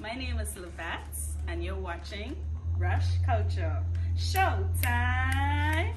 My name is Lovette, and you're watching RushCulture Showtime.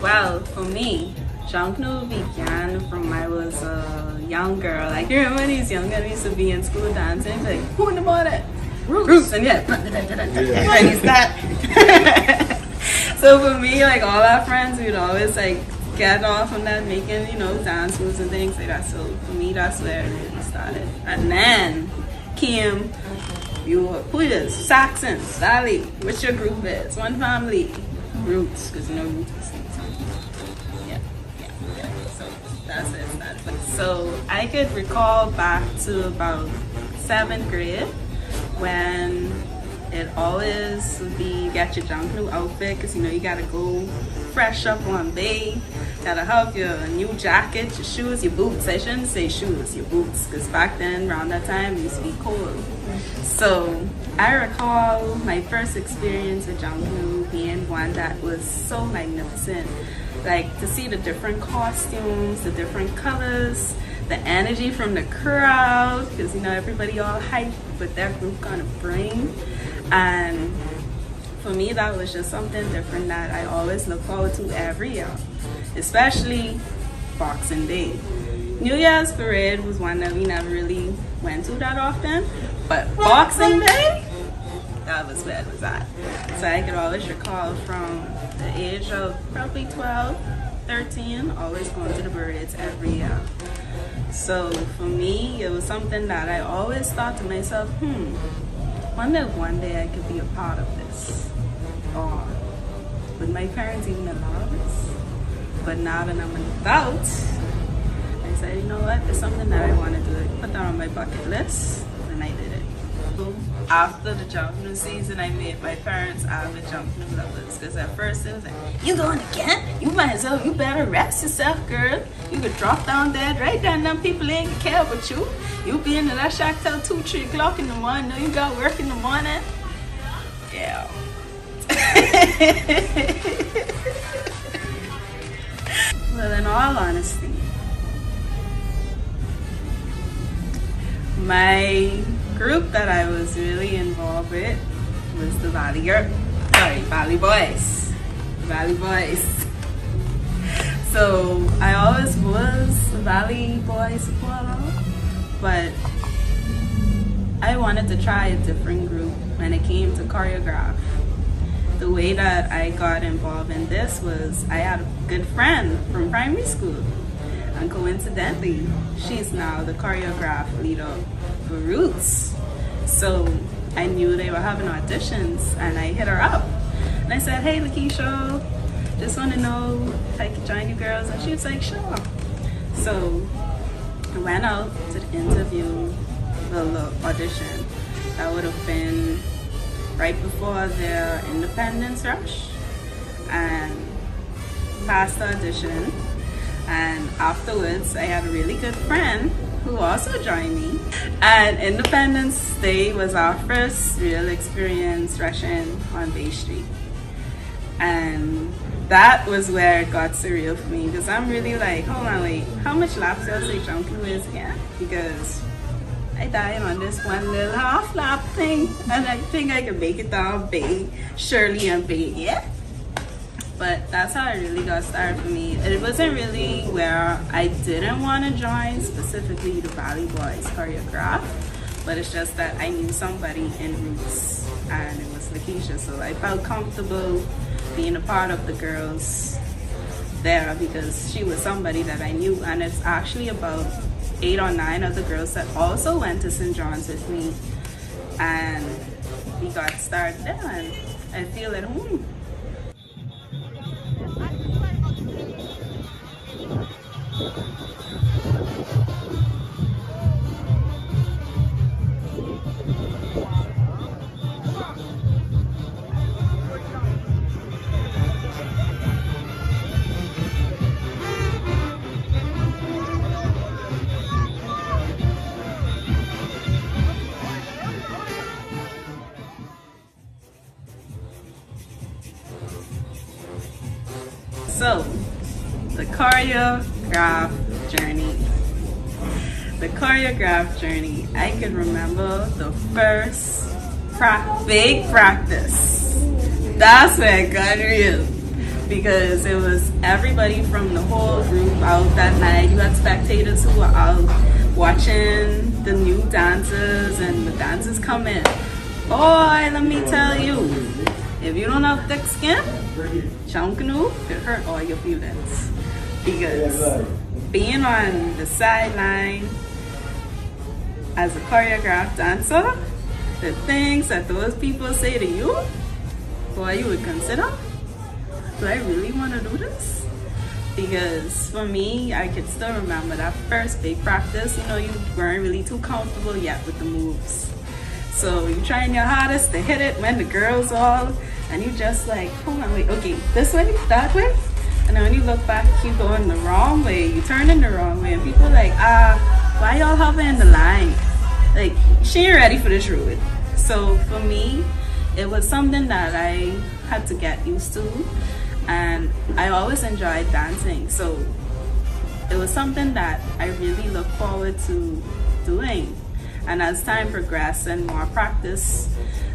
Well, for me, Junkanoo began from I was a young girl. Like, you remember when these young girls used to be in school dancing? Like, who in the morning? Roots, and yeah. And you start. So for me, like all our friends, we'd always like get off on that making, dance moves and things like that. So for me, that's where it really started. And then came who is Saxons, Sally, which your group is, one family, Roots, because Roots is that's it. So I could recall back to about 7th grade when it always would be get your Junkanoo outfit because you gotta go fresh up on day, gotta have your new jacket, your shoes, your boots. I shouldn't say shoes, your boots, because back then around that time it used to be cold. So I recall my first experience with Junkanoo being one that was so magnificent. Like to see the different costumes, the different colors, the energy from the crowd, because everybody all hyped with their group gonna bring. And for me, that was just something different that I always look forward to every year, especially Boxing Day. New Year's Parade was one that we never really went to that often, but Boxing Day, that was where it was at. So I could always recall from the age of probably 12, 13, always going to the parades every year. So for me, it was something that I always thought to myself, wonder if one day I could be a part of this. Or would my parents even allow this? But now that I'm an adult, I said, you know what, it's something that I want to do. Put that on my bucket list, and I did it. After the Junkanoo season, I made my parents avid Junkanoo lovers. Because at first it was like, you going again? You might as well, you better rest yourself, girl. You could drop down dead right down. Them people ain't gonna care about you. You be in that shack till 2, 3 o'clock in the morning. Know you got work in the morning. Yeah. Well, in all honesty, my group that I was really involved with was the Valley Boys. Valley Boys. So I always was a Valley Boy supporter, but I wanted to try a different group when it came to choreograph. The way that I got involved in this was I had a good friend from primary school, and coincidentally, she's now the choreograph leader for Roots. So I knew they were having auditions, and I hit her up. And I said, hey, Lakeisha, just want to know if I could join you girls. And she was like, sure. So I went out to the interview, the audition. That would have been right before their Independence Rush, and passed the audition. And afterwards, I had a really good friend who also joined me. And Independence Day was our first real experience rushing on Bay Street. And that was where it got surreal for me, because I'm really like, hold on, wait, how much laps do I say Junkanoo is again? Because I died on this one little half lap thing, and I think I can make it down Bay, Shirley and Bay, yeah? But that's how it really got started for me. It wasn't really where I didn't want to join, specifically the Valley Boys choreograph, but it's just that I knew somebody in Roots, and it was Lakeisha, so I felt comfortable being a part of the girls there because she was somebody that I knew. And it's actually about 8 or 9 of the girls that also went to St. John's with me, and we got started there, and I feel at home. So, the choreograph journey. The choreograph journey. I can remember the first big practice. That's where it got real. Because it was everybody from the whole group out that night. You had spectators who were out watching the new dancers, and the dancers come in. Boy, let me tell you, if you don't have thick skin, Junkanoo could hurt all your feelings. Because being on the sideline as a choreographed dancer, the things that those people say to you, boy, you would consider, do I really want to do this? Because for me, I could still remember that first big practice. You know, you weren't really too comfortable yet with the moves. So you're trying your hardest to hit it when the girls all, and you just like, hold on, wait, okay, this way, that way. And then when you look back, you going the wrong way, you turning the wrong way, and people are like, why y'all hovering the line? Like, she ain't ready for this road. So for me, it was something that I had to get used to, and I always enjoyed dancing. So it was something that I really look forward to doing. And as time progressed and more practice,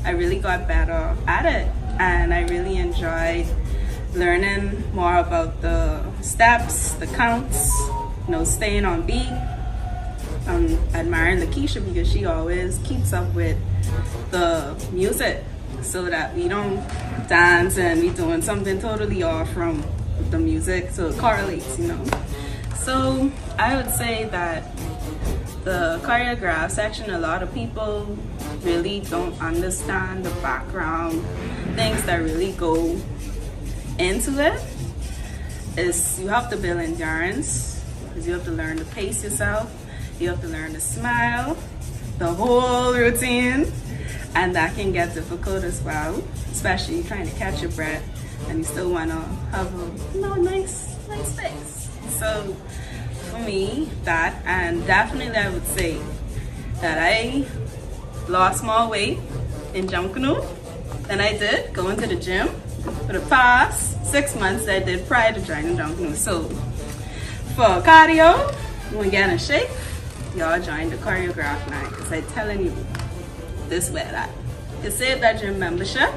I really got better at it, and I really enjoyed learning more about the steps, the counts, you know, staying on beat. Admiring Lakeisha because she always keeps up with the music so that we don't dance and we doing something totally off from the music, so it correlates, you know. So I would say that the choreograph section, a lot of people really don't understand the background, things that really go into it. Is you have to build endurance, because you have to learn to pace yourself, you have to learn to smile, the whole routine, and that can get difficult as well, especially trying to catch your breath and you still want to have a nice face. So for me, that, and definitely I would say that I lost more weight in Junkanoo than I did going to the gym for the past 6 months I did prior to joining Junkanoo. So for cardio, you want to get in shape, y'all join the choreograph night, because I'm telling you, this way that. You save that gym membership,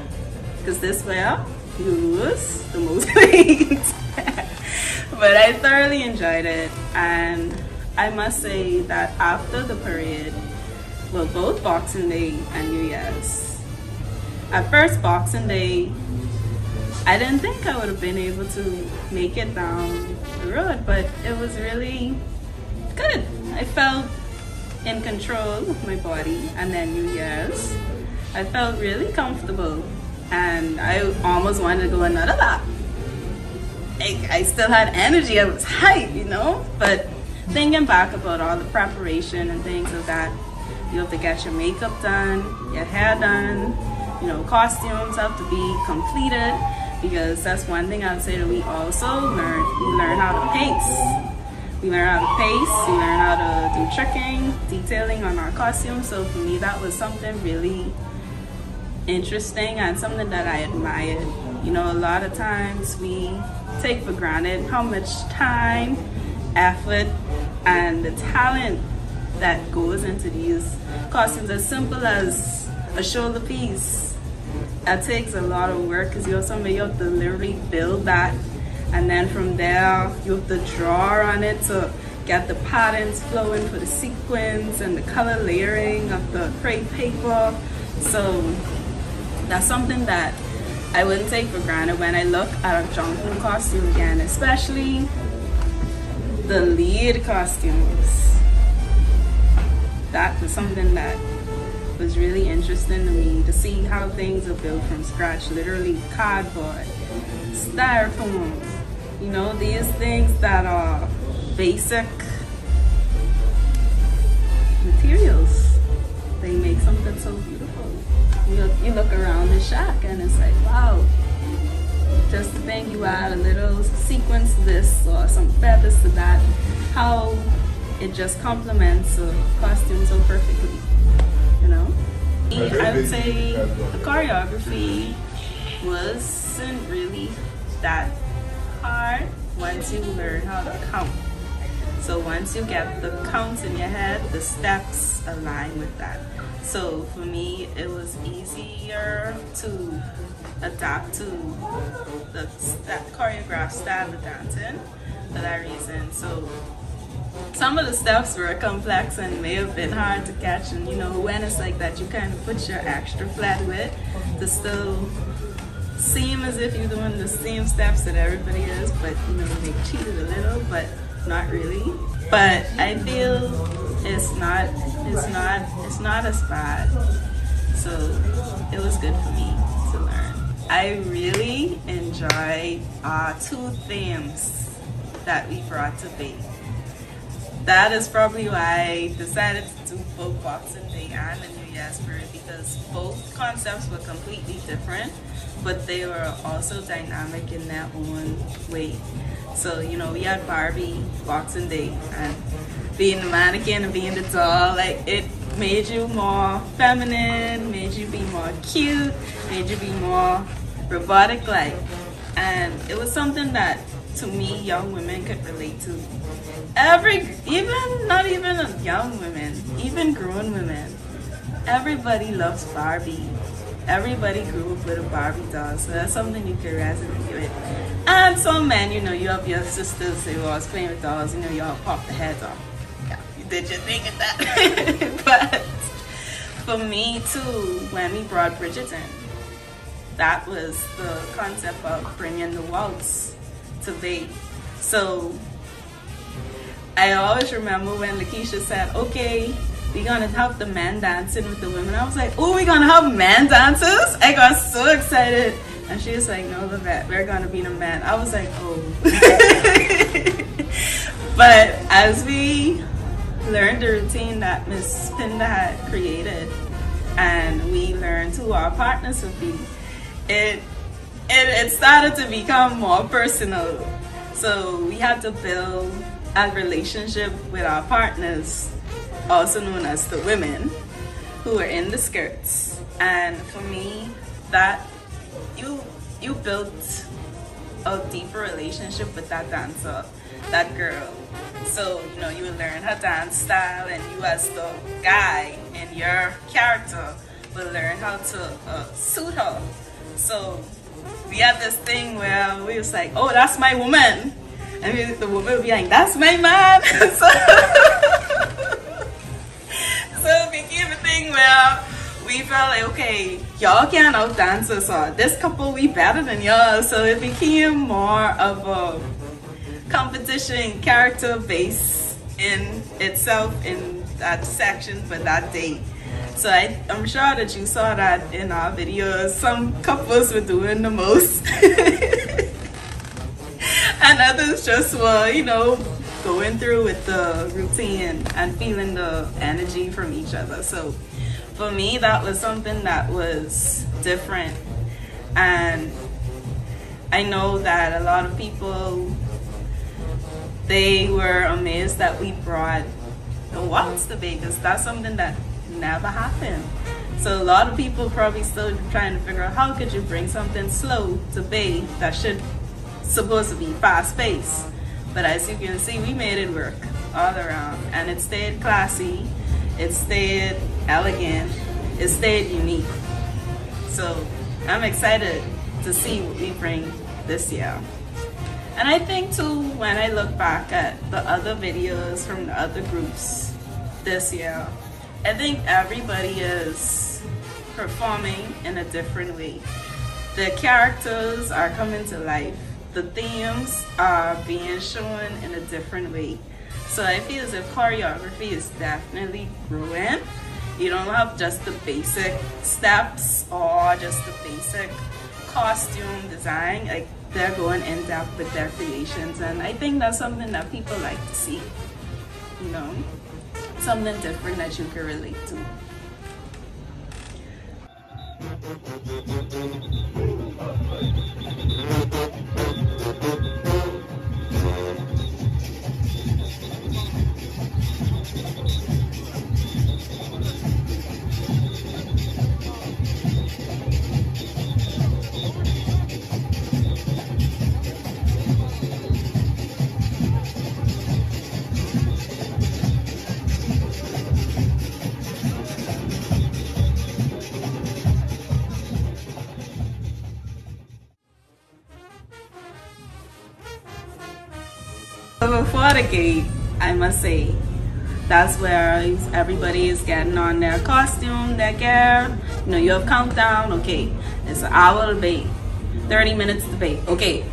because this way you lose the most weight. But I thoroughly enjoyed it, and I must say that after the parade, well, both Boxing Day and New Year's, at first Boxing Day, I didn't think I would have been able to make it down the road, but it was really good. I felt in control of my body, and then New Year's, I felt really comfortable, and I almost wanted to go another lap. I still had energy, I was hyped, you know, but thinking back about all the preparation and things of that, you have to get your makeup done, your hair done, you know, costumes have to be completed, because that's one thing I would say that we also learn. We learn how to pace. We learn how to pace, we learn how to do tricking, detailing on our costumes. So for me, that was something really interesting and something that I admired. You know, a lot of times we take for granted how much time, effort, and the talent that goes into these costumes. As simple as a shoulder piece, that takes a lot of work, because you have to literally build that, and then from there you have to draw on it to get the patterns flowing for the sequins and the color layering of the crepe paper. So that's something that I wouldn't take for granted when I look at a Junkanoo costume again, especially the lead costumes. That was something that was really interesting to me, to see how things are built from scratch, literally cardboard, styrofoam, you know, these things that are basic materials. They make something so beautiful. You look around the shack and it's like, wow, just to think you add a little sequence to this or some feathers to that, how it just complements a costume so perfectly, you know? I would say the choreography wasn't really that hard once you learn how to count. So once you get the counts in your head, the steps align with that. So for me, it was easier to adapt to the choreographed style of dancing for that reason. So some of the steps were complex and may have been hard to catch, and you know, when it's like that, you kind of put your extra flat with to still seem as if you're doing the same steps that everybody is, but you know, they cheated a little, but not really. But I feel it's not as bad. So it was good for me to learn. I really enjoyed our 2 themes that we brought to Bay. That is probably why I decided to do both Boxing Day and the New Year's Spirit, because both concepts were completely different, but they were also dynamic in their own way. So, you know, we had Barbie, Boxing Day, and being the mannequin and being the doll, like, it made you more feminine, made you be more cute, made you be more robotic-like. And it was something that, to me, young women could relate to. Not even young women, even grown women. Everybody loves Barbie. Everybody grew up with a Barbie doll, so that's something you can resonate with. And some men, you know, you have your sisters who always playing with dolls, you know, you all pop the heads off. Yeah, you did your thing at that. But for me too, when we brought Bridget in, that was the concept of bringing the waltz to Bay. So I always remember when Lakeisha said, okay, we're gonna have the men dancing with the women. I was like, oh, we're gonna have men dancers? I got so excited. And she was like, no, Lovette, we're gonna be the men. I was like, oh. But as we learned the routine that Miss Pinda had created, and we learned who our partners would be, it started to become more personal. So we had to build a relationship with our partners, also known as the women, who were in the skirts. And for me, that you built a deeper relationship with that dancer, that girl. So, you know, you would learn her dance style, and you as the guy in your character would learn how to suit her. So we had this thing where we was like, oh, that's my woman. And the woman would be like, that's my man. So it became a thing where we felt like, okay, y'all can't outdance us, or this couple, we better than y'all. So it became more of a competition, character base in itself in that section for that day. So I'm sure that you saw that in our videos. Some couples were doing the most. And others just were, you know, going through with the routine and feeling the energy from each other. So for me, that was something that was different. And I know that a lot of people, they were amazed that we brought the waltz to Vegas. That's something that never happened. So a lot of people probably still trying to figure out, how could you bring something slow to Bay that should supposed to be fast paced? But as you can see, we made it work all around, and it stayed classy, it stayed elegant, it stayed unique. So I'm excited to see what we bring this year. And I think too, when I look back at the other videos from the other groups this year, I think everybody is performing in a different way. The characters are coming to life. The themes are being shown in a different way. So I feel as if choreography is definitely growing. You don't have just the basic steps or just the basic costume design. Like, they're going in depth with their creations, and I think that's something that people like to see. You know, something different that you can relate to. before the gate, I must say, that's where everybody is getting on their costume, their gear. You know, you have countdown. Okay, it's an hour to bake, 30 minutes to bake. Okay,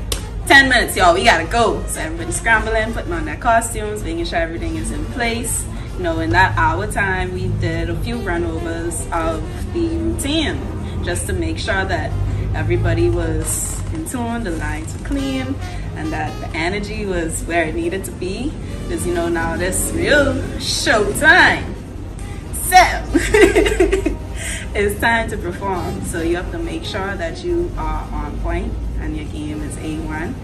10 minutes, y'all, we gotta go. So everybody's scrambling, putting on their costumes, making sure everything is in place. You know, in that hour time, we did a few runovers of the routine just to make sure that everybody was in tune, the lines were clean, and that the energy was where it needed to be. Because, you know, now this real showtime. So, it's time to perform. So you have to make sure that you are on point and your game is A1.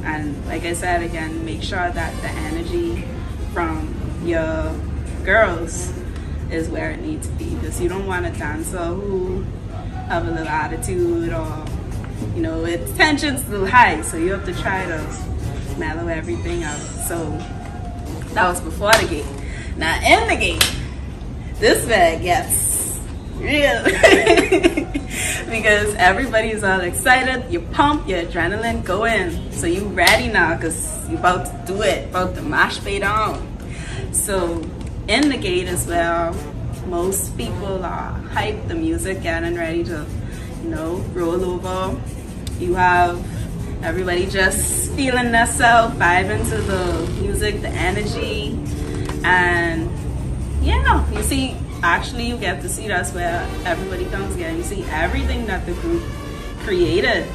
And like I said again, make sure that the energy from your girls is where it needs to be. Because you don't want a dancer who have a little attitude, or, you know, its tension's a little high. So you have to try to mellow everything out. So that was before the gate. Now in the gate, this bag gets real. Because everybody's all excited, you pump, your adrenaline go in. So you ready now, because you about to do it, about to mash bait on. So in the gate as well, most people are hyped, the music getting ready to, you know, roll over. You have everybody just feeling themselves, vibing to the music, the energy. And yeah, you see, actually you get to see that's where everybody comes together. You see everything that the group created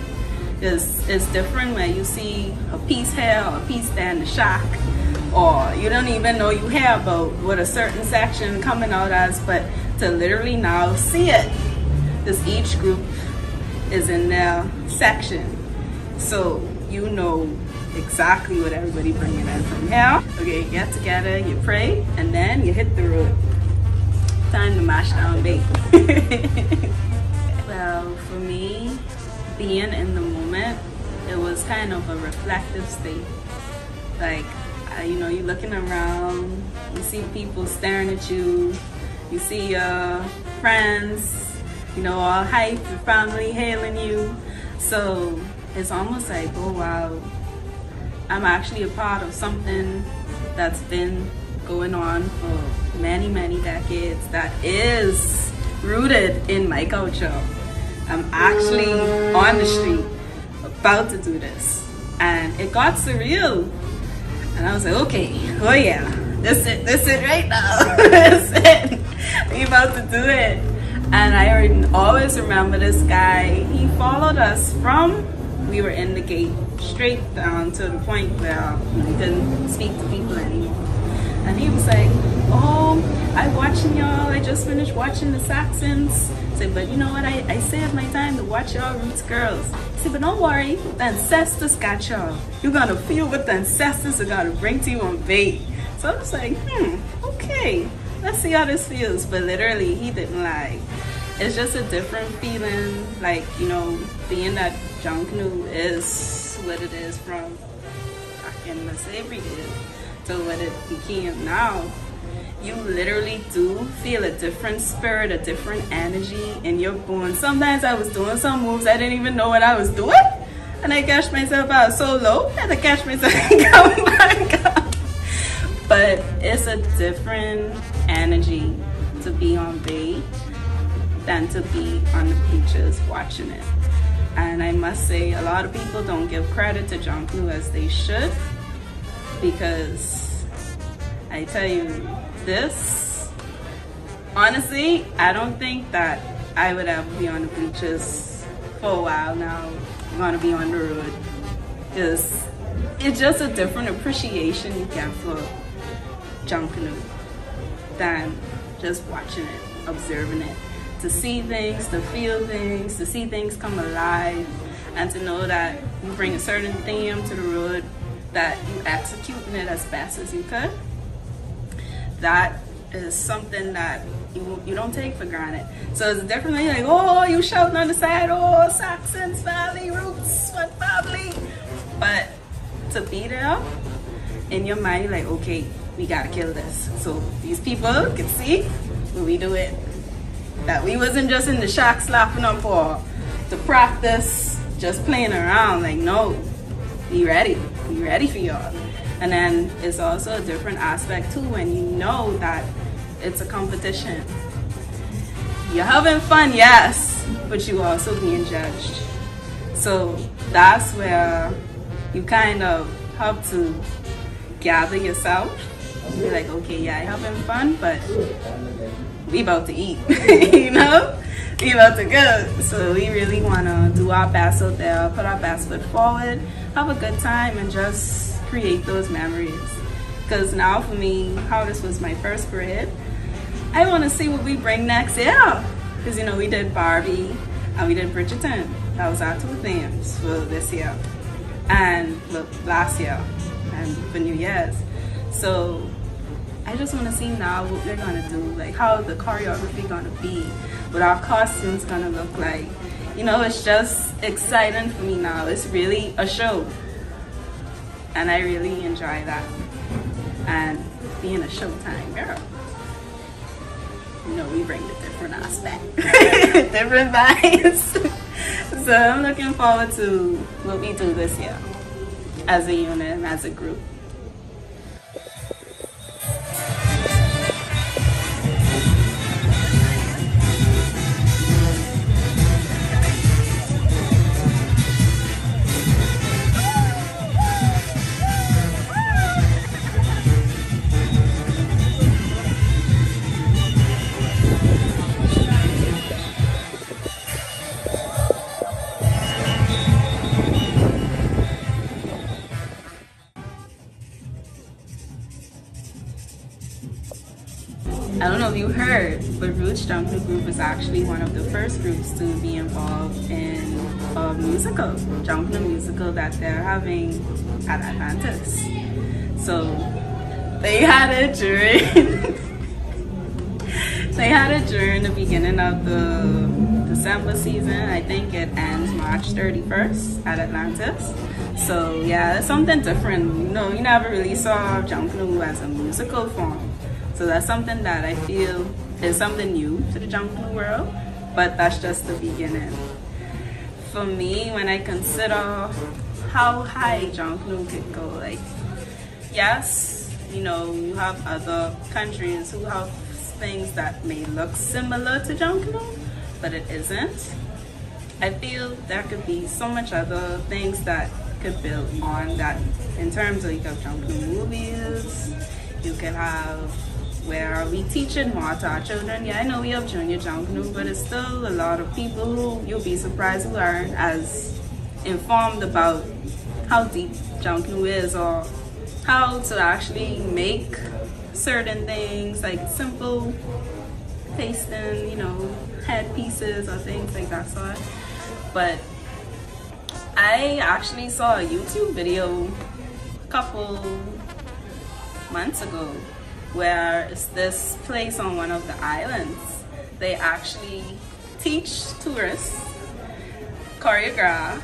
is different when you see a piece here or a piece there in the shack, or you don't even know you hear about what a certain section coming out as, but to literally now see it, because each group is in their section, so you know exactly what everybody bringing in from here. Okay, you get together, you pray, and then you hit the road. Time to mash down bait. Well, for me, being in the moment, it was kind of a reflective state. Like, you know, you're looking around, you see people staring at you, you see your friends, you know, all hype, your family hailing you. So it's almost like, oh wow, I'm actually a part of something that's been going on for many, many decades that is rooted in my culture. I'm actually on the street about to do this, and it got surreal. And I was like, okay, oh yeah, this it right now. This it. We about to do it. And I always remember this guy. He followed us from, we were in the gate, straight down to the point where we couldn't speak to people anymore. And he was like, oh, I'm watching y'all. I just finished watching the Saxons. I said, but you know what? I saved my time to watch y'all Roots girls. He said, but don't worry, the ancestors got y'all. You're gonna feel what the ancestors are gonna bring to you on bait. So I was like, okay, let's see how this feels. But literally, he didn't lie. It's just a different feeling. Like, you know, being that Junkanoo is what it is from back in the slavery days to what it became now. You literally do feel a different spirit, a different energy in your bones. Sometimes I was doing some moves, I didn't even know what I was doing. And I catch myself, I was so low, I had to catch myself and come back up. But it's a different energy to be on bait than to be on the beaches watching it. And I must say, a lot of people don't give credit to Junkanoo as they should, because I tell you, this, honestly, I don't think that I would ever be on the beaches for a while now. I'm gonna be on the road, because it's just a different appreciation you get for Junkanoo than just watching it, observing it. To see things, to feel things, to see things come alive, and to know that you bring a certain theme to the road, that you executing it as best as you could. That is something that you don't take for granted. So it's definitely like, oh, you shouting on the side, oh, Saxons, Valley, Roots, what family? But to be there, in your mind, you're like, okay, we gotta kill this. So these people can see when we do it. That we wasn't just in the shack slapping up or to practice, just playing around. Like, no, we ready for y'all. And then it's also a different aspect too when you know that it's a competition. You're having fun, yes, but you're also being judged. So that's where you kind of have to gather yourself. Be like, okay, yeah, I'm having fun, but we about to eat, you know? We about to go. So we really want to do our best out there, put our best foot forward, have a good time, and just create those memories. Because now for me, how this was my first parade, I want to see what we bring next year. Because, you know, we did Barbie and we did Bridgerton. That was our 2 themes for this year. And last year and for New Year's. So I just want to see now what we're going to do, like how the choreography going to be, what our costumes going to look like. You know, it's just exciting for me now. It's really a show. And I really enjoy that. And being a Showtime girl, you know, we bring a different aspect, different vibes. So I'm looking forward to what we do this year as a unit and as a group. I don't know if you heard, but Roots Junkanoo group is actually one of the first groups to be involved in a musical, Junkanoo musical that they're having at Atlantis. So they had it during the beginning of the December season. I think it ends March 31st at Atlantis. So yeah, it's something different. You know, you never really saw Junkanoo as a musical form. So that's something that I feel is something new to the Junkanoo world, but that's just the beginning. For me, when I consider how high Junkanoo could go, like, yes, you know, you have other countries who have things that may look similar to Junkanoo, but it isn't. I feel there could be so much other things that could build on that in terms of, you have Junkanoo movies, you can have where we teaching more to our children. Yeah, I know we have junior Junkanoo, but it's still a lot of people who you'll be surprised who aren't as informed about how deep Junkanoo is or how to actually make certain things like simple pasting, you know, headpieces or things like that sort. But I actually saw a YouTube video a couple months ago where it's this place on one of the islands. They actually teach tourists, choreograph,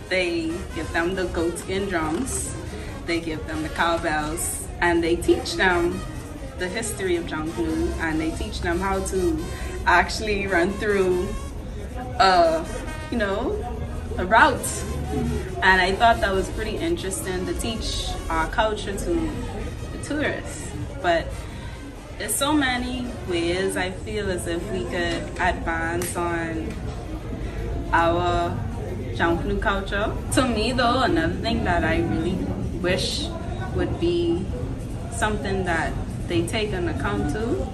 they give them the goat skin drums, they give them the cowbells, and they teach them the history of Junkanoo, and they teach them how to actually run through you know, a route. And I thought that was pretty interesting to teach our culture to the tourists. But there's so many ways I feel as if we could advance on our Junkanoo culture. To me though, another thing that I really wish would be something that they take into account too,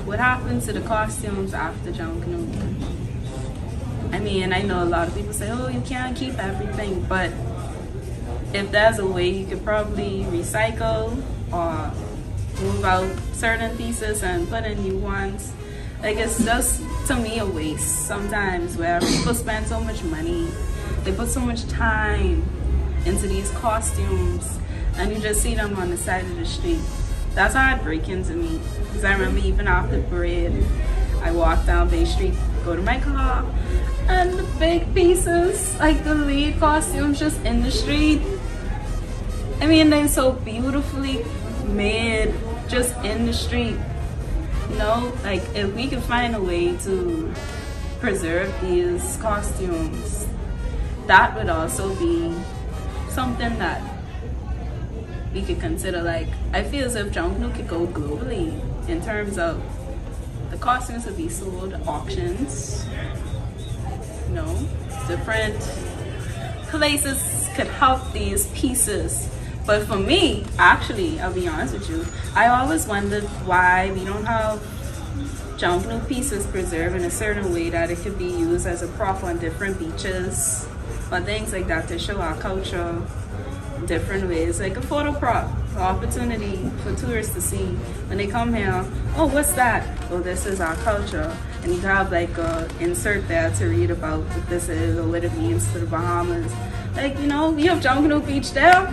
what happens to the costumes after Junkanoo? I mean, I know a lot of people say, oh, you can't keep everything, but if there's a way you could probably recycle or move out certain pieces and put in new ones. Like, it's just, to me, a waste sometimes where people spend so much money, they put so much time into these costumes, and you just see them on the side of the street. That's heartbreaking to me, because I remember even after the parade, I walked down Bay Street, go to my car, and the big pieces, like the lead costumes, just in the street. I mean, they're so beautifully made, just in the street. You know, like, if we could find a way to preserve these costumes, that would also be something that we could consider, like, I feel as if Junkanoo could go globally in terms of the costumes would be sold at auctions, you know, different places could help these pieces. But for me, actually, I'll be honest with you, I always wondered why we don't have Junkanoo pieces preserved in a certain way that it could be used as a prop on different beaches or things like that to show our culture different ways, like a photo prop, an opportunity for tourists to see when they come here. Oh, what's that? Oh, this is our culture. And you have like a insert there to read about what this is or what it means to the Bahamas. Like, you know, we have Junkanoo Beach there,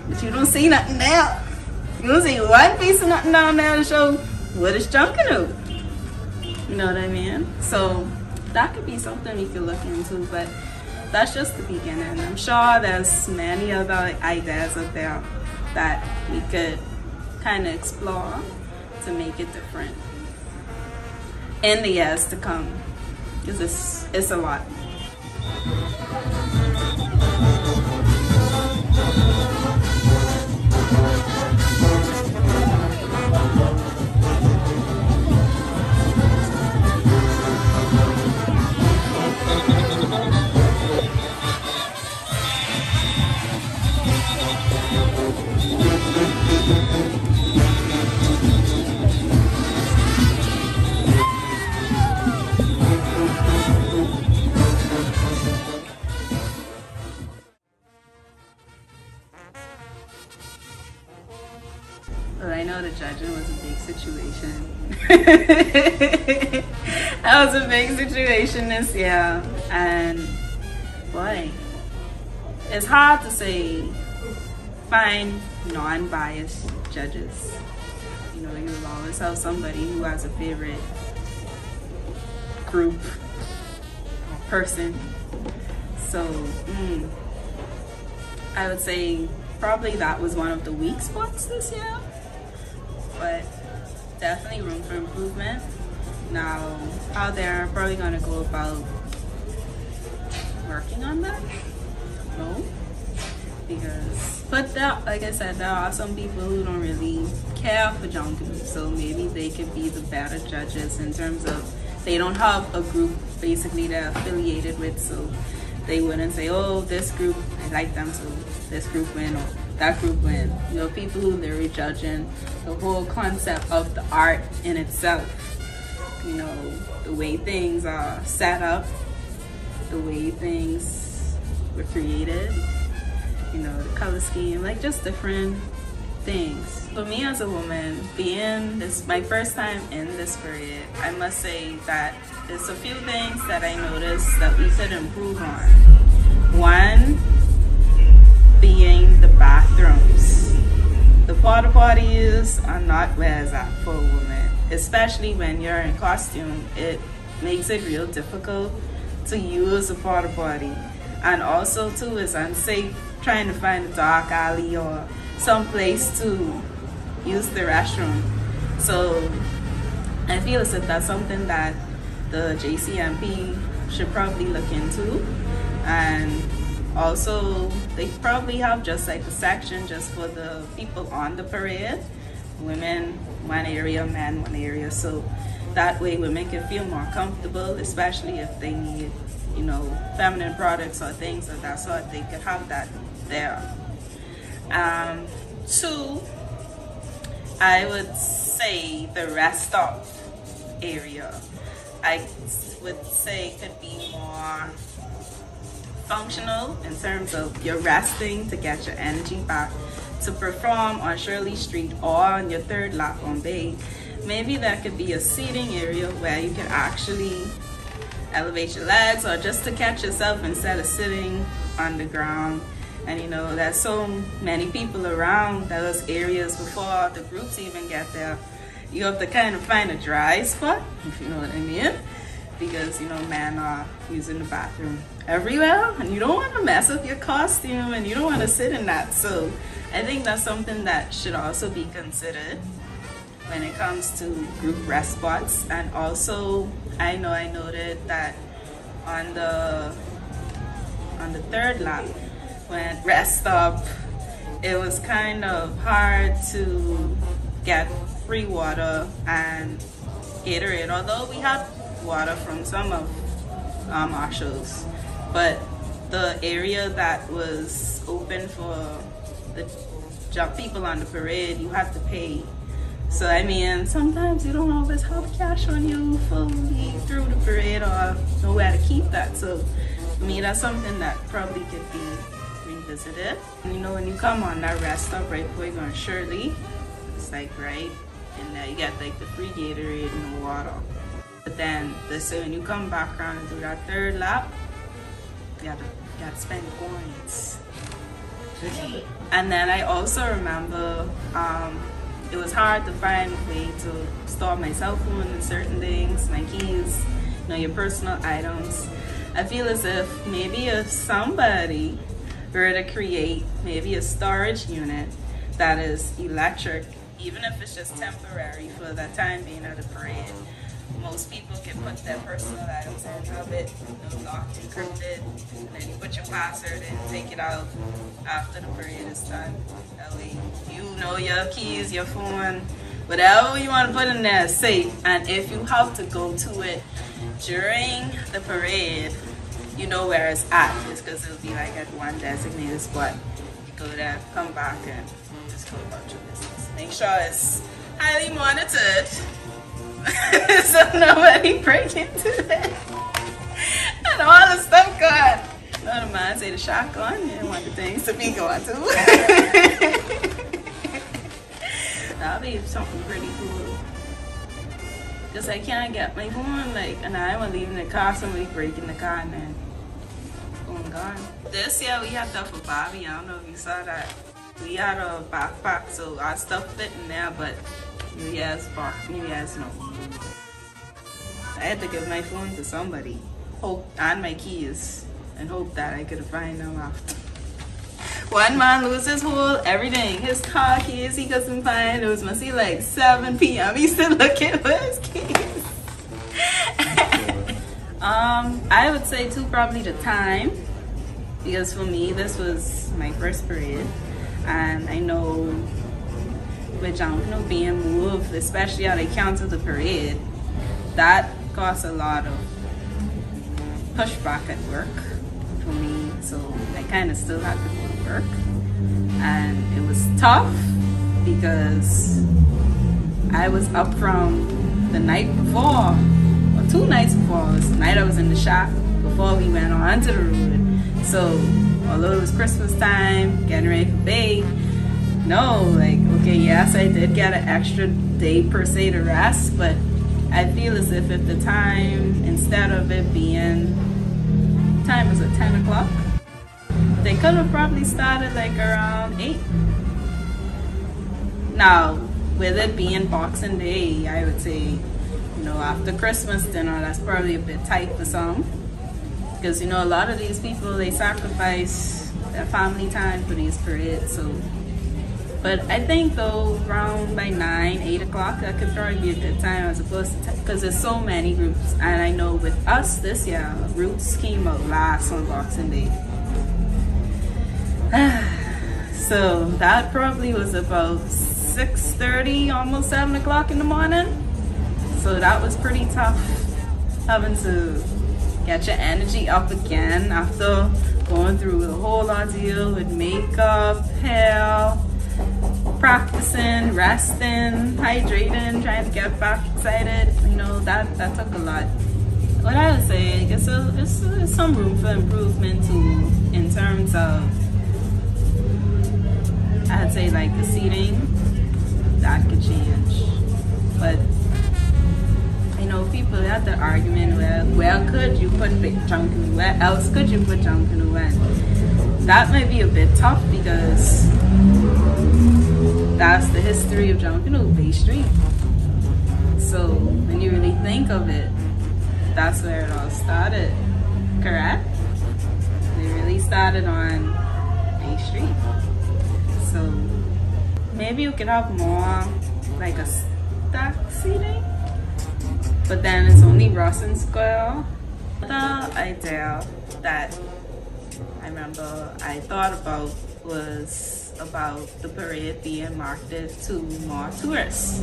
but you don't see nothing there. You don't see one piece of nothing down there to show what is Junkanoo. You know what I mean? So that could be something we could look into, but that's just the beginning. I'm sure there's many other ideas out there that we could kind of explore to make it different in the years to come, because it's a lot. Well, I know the judging was a big situation. That was a big situation this year, and boy, it's hard to say find non-biased judges. You know, you'll always have somebody who has a favorite group or person. So I would say probably that was one of the weak spots this year, but definitely room for improvement. Now, how they're probably gonna go about working on that, no, because, but there, like I said, there are some people who don't really care for Junkanoo, so maybe they could be the better judges in terms of they don't have a group basically they're affiliated with, so they wouldn't say, oh, this group, I like them, so this group win, or that group win. You know, people who literally judging the whole concept of the art in itself. You know, the way things are set up, the way things were created, you know, the color scheme, like just different things. For me as a woman, being this my first time in this parade, I must say that there's a few things that I noticed that we could improve on. One being the bathrooms. The porta potties are not where it's at for a woman, especially when you're in costume. It makes it real difficult to use a porta potty, and also too it's unsafe trying to find a dark alley or some place to use the restroom. So I feel as if that's something that the JCMP should probably look into, and also they probably have just like a section just for the people on the parade, women one area, men one area, so that way women can feel more comfortable, especially if they need, you know, feminine products or things of that sort, they could have that there. Two, I would say the rest stop area, I would say could be more functional in terms of you're resting to get your energy back to perform on Shirley Street or on your third lap on Bay. Maybe there could be a seating area where you can actually elevate your legs, or just to catch yourself instead of sitting on the ground. And you know, there's so many people around those areas before the groups even get there. You have to kind of find a dry spot, if you know what I mean, because you know, men are using the bathroom everywhere, and you don't want to mess up your costume, and you don't want to sit in that. So I think that's something that should also be considered when it comes to group rest spots. And also, I know I noted that on the third lap, when rest stop it was kind of hard to get free water and Gatorade, although we had water from some of our shows, but the area that was open for the people on the parade, you had to pay. So I mean, sometimes you don't always have cash on you fully through the parade or nowhere to keep that. So I mean, that's something that probably could be revisited. And, you know, when you come on that rest stop right before you're going to Shirley, it's like right in there you get like the free Gatorade and the water. But then so when you come back around and do that third lap, you gotta spend coins. And then I also remember it was hard to find a way to store my cell phone and certain things, my keys, you know, your personal items. I feel as if maybe if somebody were to create maybe a storage unit that is electric, even if it's just temporary for the time being of the parade, most people can put their personal items in, have it, you know, locked, encrypted, and then you put your password in, take it out after the parade is done. That way, you know your keys, your phone, whatever you want to put in there is safe. And if you have to go to it during the parade, you know where it's at. It's because it'll be like at one designated spot. You go there, come back, and just go about your business. Make sure it's highly monitored. So nobody break into it. And all the stuff gone. None of mine say the shotgun and one of the things to be going to. That'll be something pretty cool. Because I can't get my phone, like, and I want to leave in the car, somebody breaking the car and then phone gone. This year we had that for Bobby. I don't know if you saw that. We had a backpack, so our stuff fit in there, but New Year's no. I had to give my phone to somebody, and my keys, and hope that I could find them after. One man lose his whole everything, his car keys he couldn't find. It was must be like 7 p.m. He's still looking for his keys. I would say too probably the time, because for me this was my first parade, and I know with Junkanoo being moved, especially how they cancel the parade, that caused a lot of pushback at work for me. So I kind of still had to go to work, and it was tough because I was up from the night before, or 2 nights before. It was the night I was in the shop before we went on to the road. So although it was Christmas time, getting ready for Bay, no, like, okay, yes, I did get an extra day per se to rest, but I feel as if at the time, instead of it being, time was at 10 o'clock, they could have probably started like around 8. Now, with it being Boxing Day, I would say, you know, after Christmas dinner, that's probably a bit tight for some, because, you know, a lot of these people, they sacrifice their family time for these parades. So, but I think though around by 9, 8 o'clock, that could probably be a good time as opposed to, because there's so many groups. And I know with us this year, Roots came out last on Boxing Day. So that probably was about 6:30, almost 7 o'clock in the morning. So that was pretty tough, having to get your energy up again after going through the whole ordeal with makeup, hair, practicing, resting, hydrating, trying to get back excited. You know, that took a lot. What I would say, it's some room for improvement too, in terms of, I'd say like the seating, that could change. But I know people had the argument where could you put Junkanoo, where else could you put Junkanoo, and that might be a bit tough because that's the history of Junkanoo, Bay Street. So when you really think of it, that's where it all started, correct? They really started on Bay Street. So maybe you could have more like a stack seating, but then it's only Russell Square. The idea that I remember I thought about was about the parade being marketed to more tourists.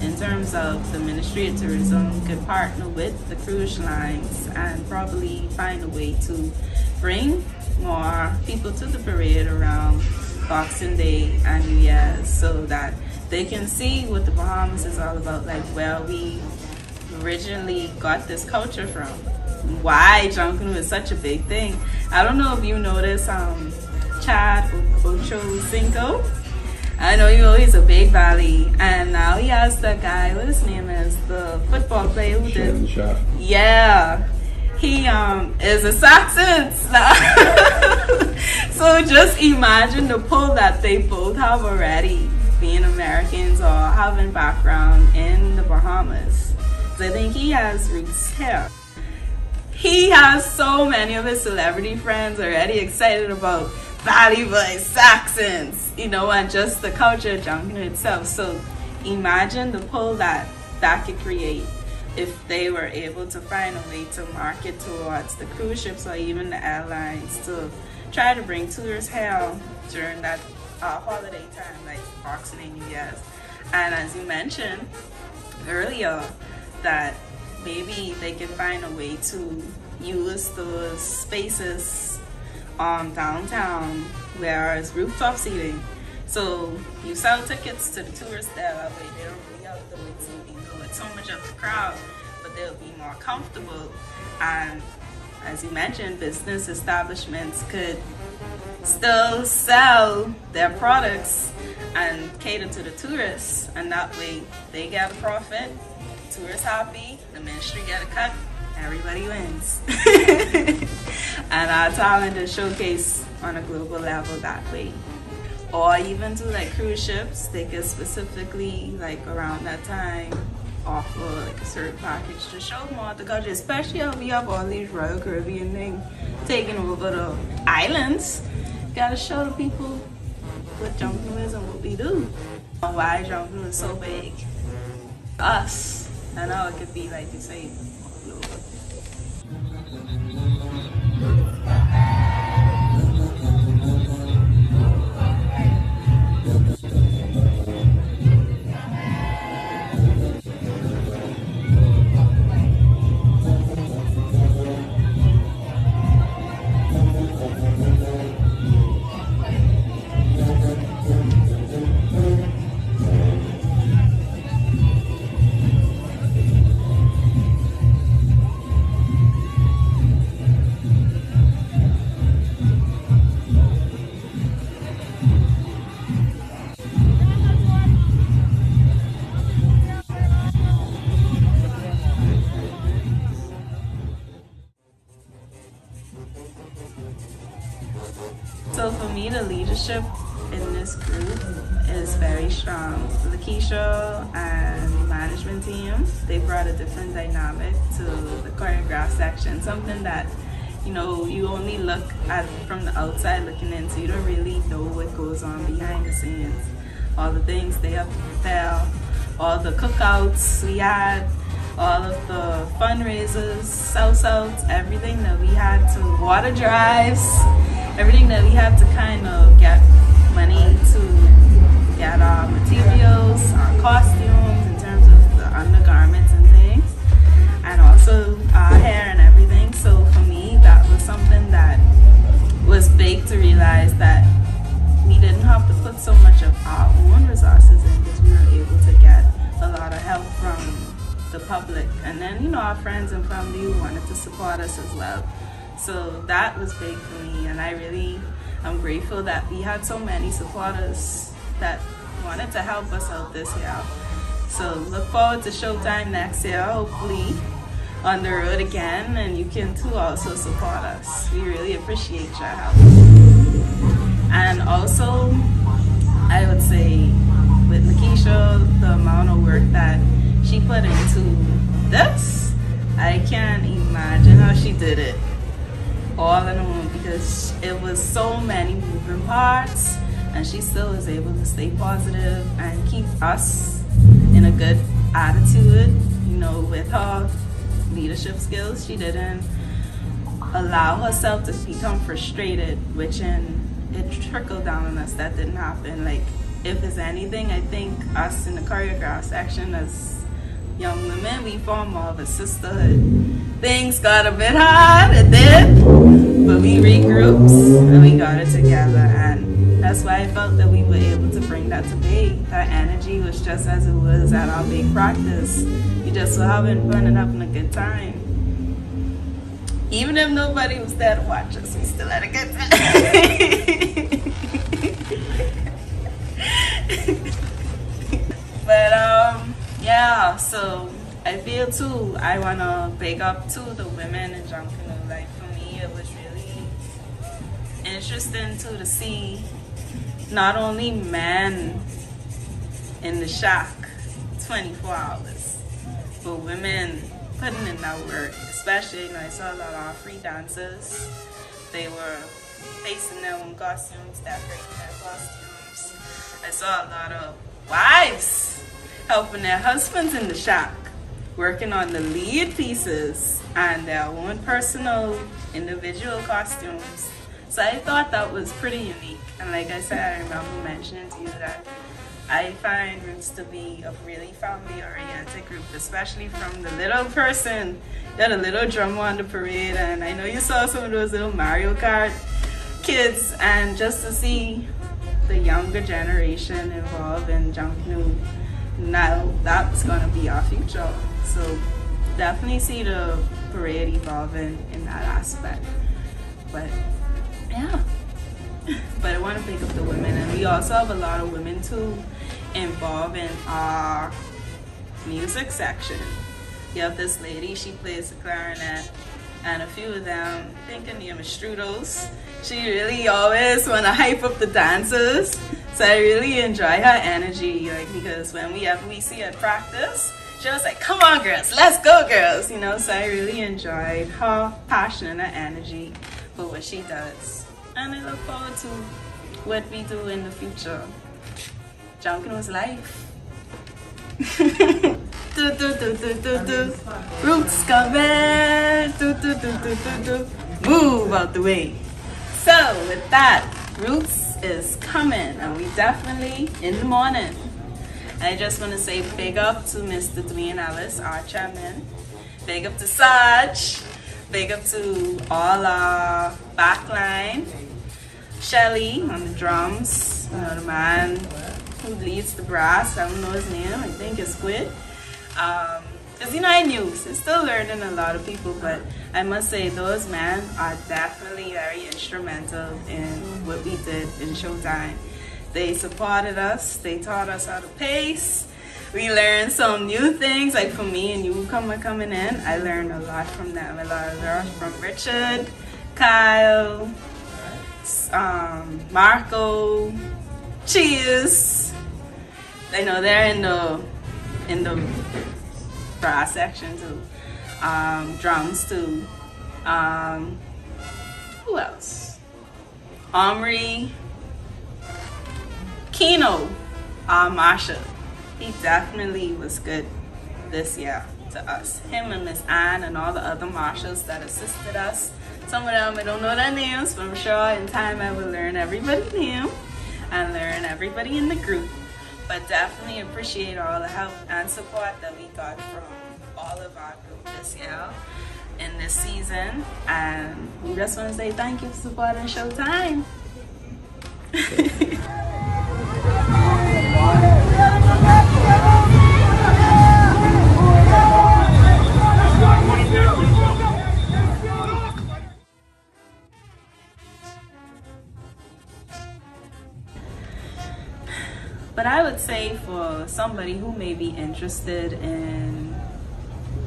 In terms of the Ministry of Tourism could partner with the cruise lines and probably find a way to bring more people to the parade around Boxing Day and New Year's so that they can see what the Bahamas is all about, like where we originally got this culture from, why Junkanoo is such a big thing. I don't know if you notice Chad Ochocinco. I know you always a big valley, and now he has that guy, what his name is, the football player who did. Yeah, he is a Saxon. So just imagine the pull that they both have already, being Americans or having background in the Bahamas. So I think he has roots here. He has so many of his celebrity friends already excited about Valley Boys, Saxons, you know, and just the culture of Junkanoo itself. So imagine the pull that could create if they were able to find a way to market towards the cruise ships or even the airlines to try to bring tourists here during that holiday time, like Boxing Day, New Year's. And as you mentioned earlier, that maybe they can find a way to use those spaces downtown where it's rooftop seating. So you sell tickets to the tourists there, that way they don't really have to wait with so much of the crowd, but they'll be more comfortable. And as you mentioned, business establishments could still sell their products and cater to the tourists, and that way they get a profit, tourists happy, the ministry get a cut, everybody wins. And our talent is showcased on a global level that way. Or even to like cruise ships, they could specifically like around that time offer like a certain package to show more of the culture, especially how we have all these Royal Caribbean things taking over the islands. Gotta show the people what Junkanoo is and what we do. Why Junkanoo is so big. Us. I know it could be like you say, global. So for me, the leadership in this group is very strong. Lakeisha and the management team, they brought a different dynamic to the choreograph section, something that, you know, you only look at from the outside looking in, so you don't really know what goes on behind the scenes. All the things they have to prepare, all the cookouts we had, all of the fundraisers, south, everything that we had to, water drives, everything that we had to kind of get money to get our materials, our costumes in terms of the undergarments and things, and also our hair and everything. So for me, that was something that was big to realize that we didn't have to put so much of our own resources in because we were able to get a lot of help from the public, and then, you know, our friends and family who wanted to support us as well. So that was big for me, and I'm grateful that we had so many supporters that wanted to help us out this year. So look forward to Showtime next year, hopefully on the road again, and you can too also support us. We really appreciate your help. And also, I would say with Lakeisha, the amount of work that she put into this, I can't imagine how she did it all in one, because it was so many moving parts, and she still was able to stay positive and keep us in a good attitude. You know, with her leadership skills, she didn't allow herself to become frustrated, which in it trickled down on us. That didn't happen. Like, if there's anything, I think us in the choreograph section as young women, we form more of a sisterhood. Things got a bit hard, it did, but we regrouped and we got it together, and that's why I felt that we were able to bring that to bay. That energy was just as it was at our big practice. We just were having fun and having a good time. Even if nobody was there to watch us, we still had a good time. But yeah, so I feel too, I want to big up to the women in Junkanoo. Like, for me, it was really interesting too to see not only men in the shack 24 hours, but women putting in that work. Especially, you know, I saw a lot of our free dancers. They were facing their own costumes, decorating their costumes. I saw a lot of wives helping their husbands in the shack, working on the lead pieces and their own personal individual costumes. So I thought that was pretty unique. And like I said, I remember mentioning to you that I find Roots to be a really family-oriented group, especially from the little person. You had a little drummer on the parade, and I know you saw some of those little Mario Kart kids, and just to see the younger generation involved in Junkanoo, now that's gonna be our future. So definitely see the parade evolving in that aspect. But yeah. But I want to pick up the women, and we also have a lot of women too involved in our music section. You have this lady, she plays the clarinet, and a few of them, I think her name is Strudels. She really always want to hype up the dancers, so I really enjoy her energy, like, because whenever we see her practice, she was like, come on girls, let's go girls, you know. So I really enjoyed her passion and her energy for what she does. And I look forward to what we do in the future. Junkanoo's life. Roots coming. Move out the way. So with that, Roots is coming, and we definitely in the morning. And I just want to say big up to Mr. Dwayne Ellis, our chairman. Big up to Saj. Big up to all our backline. Shelly on the drums, you know, the man who leads the brass. I don't know his name, I think it's Squid. Because, you know, I knew, so still learning a lot of people, but I must say those men are definitely very instrumental in what we did in Showtime. They supported us, they taught us how to pace. We learned some new things, like for me and newcomer coming in, I learned a lot from them. I learned from Richard, Kyle, Marco, Cheers. I know they're in the brass section too. Drums too. Who else? Omri, Kino, Marsha. He definitely was good this year to us. Him and Miss Anne and all the other marshals that assisted us. Some of them, I don't know their names, but I'm sure in time I will learn everybody's name and learn everybody in the group. But definitely appreciate all the help and support that we got from all of our group this year in this season. And we just want to say thank you for supporting Showtime. But I would say for somebody who may be interested in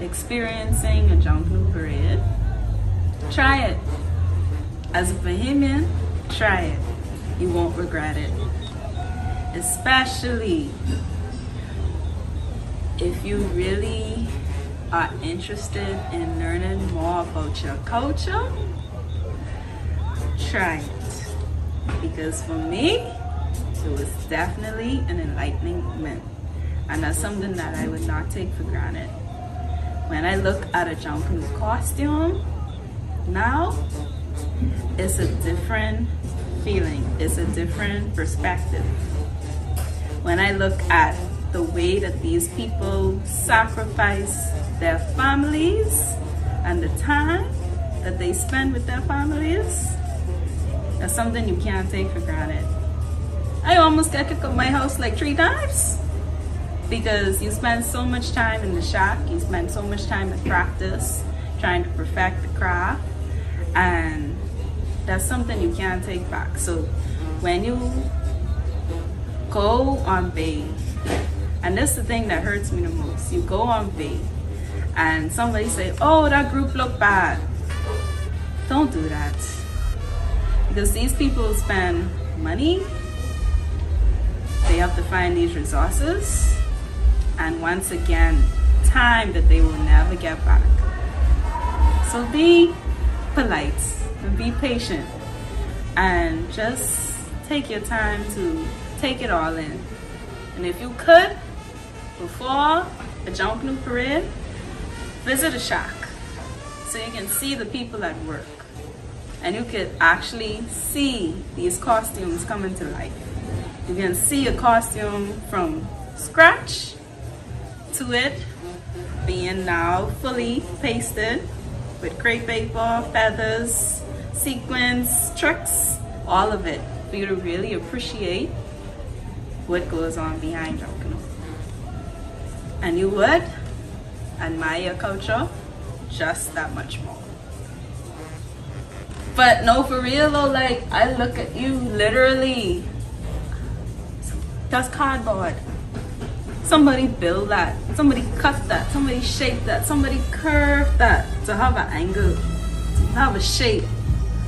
experiencing a Junkanoo parade, try it. As a Bahamian, try it. You won't regret it. Especially if you really are interested in learning more about your culture, try it. Because for me, it was definitely an enlightening moment. And that's something that I would not take for granted. When I look at a Junkanoo costume now, it's a different feeling. It's a different perspective. When I look at the way that these people sacrifice their families and the time that they spend with their families, that's something you can't take for granted. I almost got kicked out of my house like 3 times because you spend so much time in the shack, you spend so much time in practice, trying to perfect the craft, and that's something you can't take back. So when you go on Bay, and this is the thing that hurts me the most, you go on Bay and somebody say, oh, that group look bad. Don't do that. Because these people spend money, they have to find these resources, and once again, time that they will never get back. So be polite and be patient and just take your time to take it all in. And if you could, before the Junkanoo parade, visit a shack so you can see the people at work and you could actually see these costumes coming to life. You can see a costume from scratch to it being now fully pasted with crepe paper, feathers, sequins, tricks, all of it, for you to really appreciate what goes on behind Junkanoo. And you would admire your culture just that much more. But no, for real though, like, I look at you literally, that's cardboard. Somebody built that, somebody cut that, somebody shaped that, somebody curved that to have an angle, to have a shape.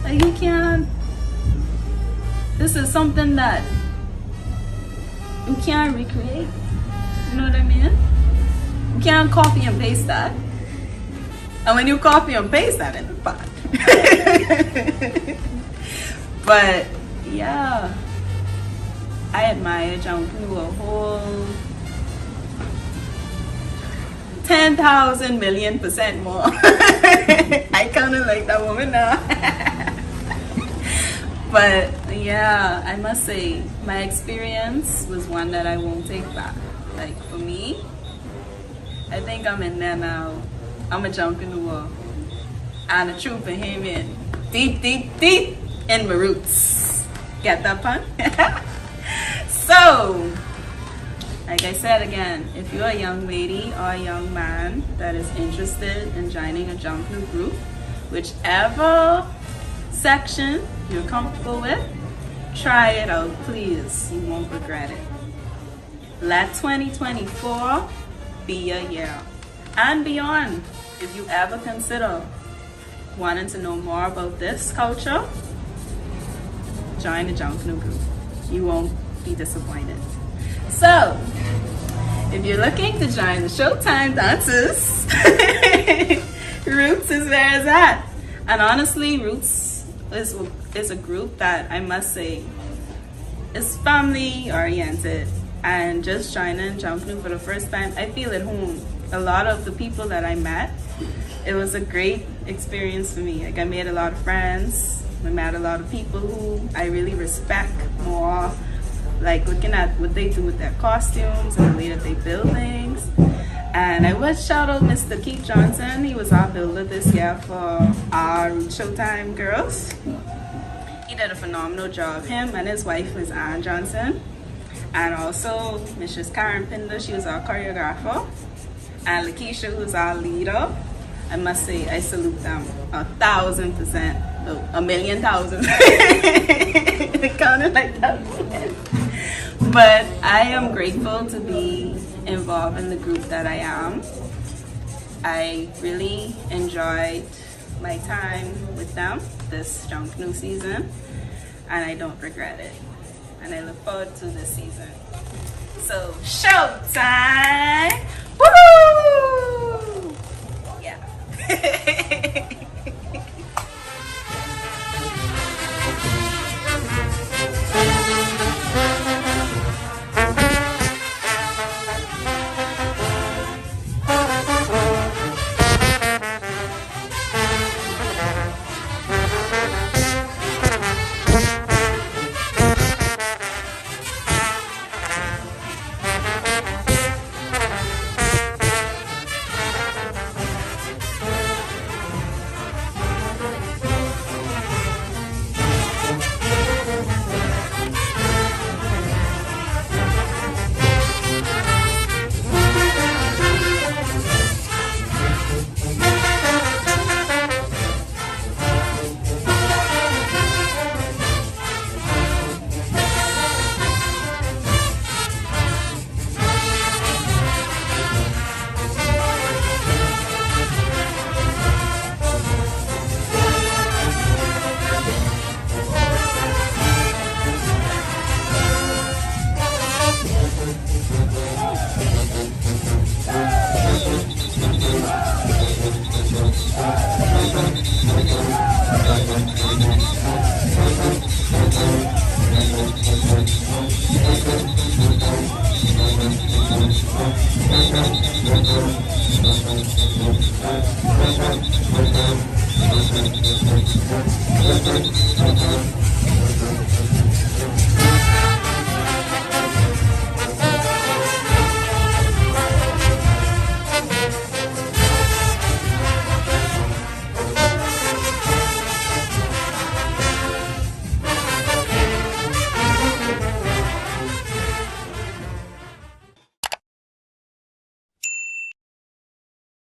Like, you can't, this is something that you can't recreate. You know what I mean? You can't copy and paste that. And when you copy and paste that, it's bad. But yeah, I admire Junkanoo a whole 10,000 million% more. I kind of like that woman now. But yeah, I must say my experience was one that I won't take back. Like, for me, I think I'm in there now. I'm a Junkanooer and a true Bahamian, deep, deep, deep in my roots. Get that pun? So, like I said again, if you're a young lady or a young man that is interested in joining a Junkanoo group, whichever section you're comfortable with, try it out, please. You won't regret it. Let 2024 be your year and beyond. If you ever consider wanting to know more about this culture, join the Junkanoo group. You won't be disappointed. So, if you're looking to join the Showtime Dancers, Roots is where it's at. And honestly, Roots is a group that I must say is family oriented. And just joining Junkanoo for the first time, I feel at home. A lot of the people that I met, it was a great experience for me. Like, I made a lot of friends. I met a lot of people who I really respect more, like looking at what they do with their costumes and the way that they build things. And I would shout out Mr. Keith Johnson. He was our builder this year for our Roots Showtime girls. He did a phenomenal job. Him and his wife was Ann Johnson. And also Mrs. Karen Pinder, she was our choreographer. And Lakeisha, who's our leader. I must say, I salute them 1,000%, no, 1,000,000. It counted like that. But I am grateful to be involved in the group that I am. I really enjoyed my time with them this Junkanoo season, and I don't regret it. And I look forward to this season. So, showtime! Woohoo! Yeah.